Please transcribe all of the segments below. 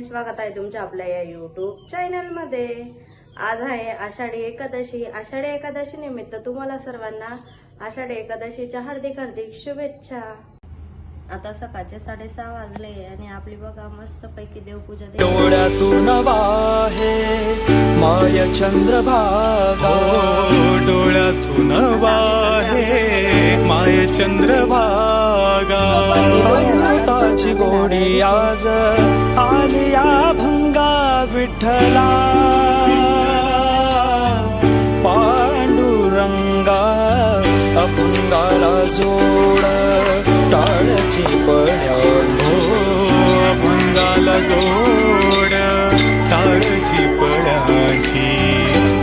स्वागत आहे तुमच्या आपल्या या YouTube चॅनल मध्ये। आज आहे आषाढी एकादशी। आषाढी एकादशी निमित्त तुम्हाला सर्वांना आषाढी एकादशीच्या हार्दिक शुभेच्छा। आता सकाळचे 6:30 वाजले आणि आपली बघा मस्त पैकी देवपूजा डोळ्यातून वाहे माय चंद्रभागा, डोळ्यातून वाहे माय चंद्रभागा। अमृताची गोडी आज आली या भंगा विठ्ठला, पांडुरंगा अभंगाला जोड टाळची पड्यांची, अभंगाला जोड टाळची पड्यांची।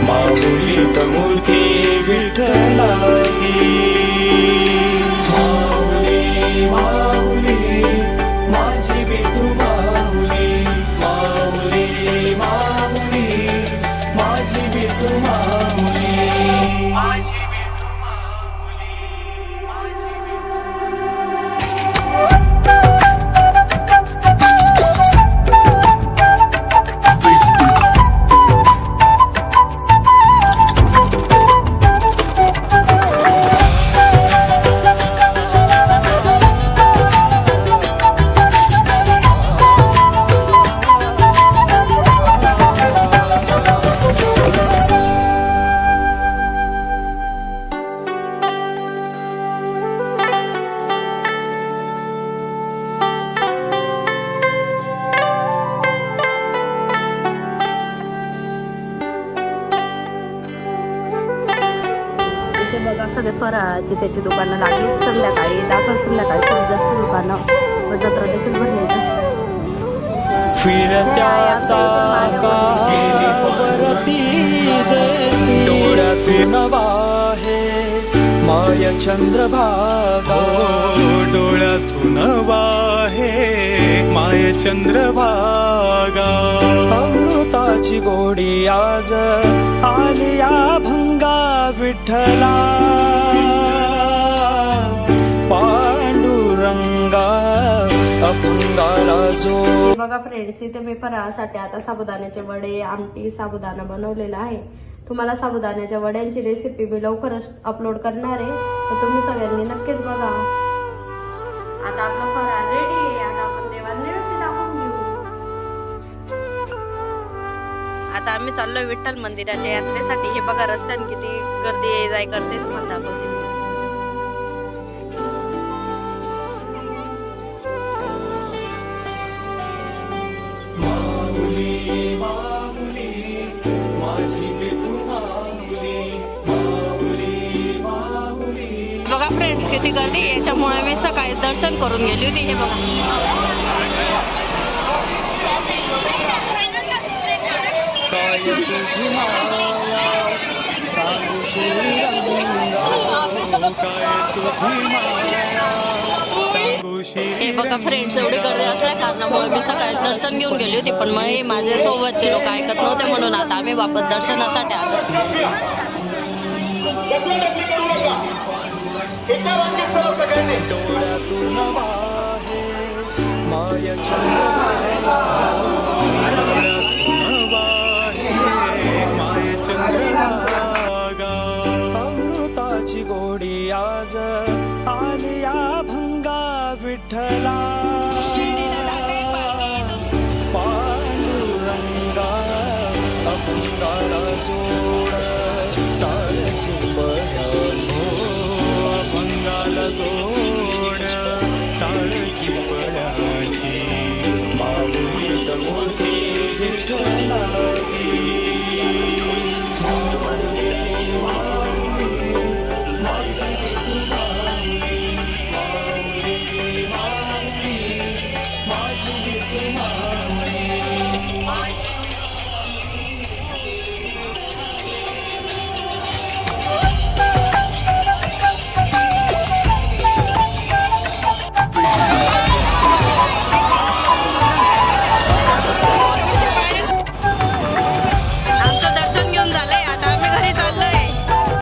माऊलीत मूर्ती विठ्ठलाची, माऊली माऊली माझी विठू माऊली, माऊली माऊली माझी विठू माऊली, माझी बघा सगळे फराळाची त्याची दुकानं लागली। संध्याकाळी दाखल संध्याकाळी खूप जास्त दुकानं व जत्रा देखील भरली। फिरत्या चाकावरती देसी डोळ्यातून वाहे माय चंद्रभागा, डोळ्यातून वाहे माय चंद्रभागा। अमृताची गोडी आज आली या भंगा विठ्ठला, पांडुरंगा अभंगाला जो। बघा फ्रेंड्स, इथे मी फराळासाठी आता साबुदाण्याचे वडे आमटी साबुदाणा बनवलेला आहे। तुम्हाला साबुदाण्याच्या वड्यांची रेसिपी मी लवकरच अपलोड करणार आहे, तर तुम्ही सगळ्यांनी नक्कीच बघा। आता आपला फराळ रेडी आहे। आता आपण देवाला नैवेद्य दाखवून घेऊ। आता आम्ही चाललोय विठ्ठल मंदिराच्या यात्रेसाठी। हे बघा रस्त्याने किती गर्दी ये जाय करते तुम्हाला दाखवते। बघा फ्रेंड्स किती गर्दी, याच्यामुळे मी सकाळी दर्शन करून गेली होती। हे बघा काय तुझी माया सांगू श्रीरंगा, काय तुझी माया सांगू श्री। हे बघा फ्रेंड्स, एवढी गर्दी असल्या कारणामुळे मी सकाळी दर्शन घेऊन गेली होती, पण मग माझ्या सोबतचे लोक ऐकत नव्हते, म्हणून आता आम्ही वापस दर्शनासाठी आलो। डोळ्यातून वाहे माय चंद्रभागा, डोळ्यातून वाहे माय चंद्रभागा। अमृताची गोडी आज आली या भंगा विठ्ठला,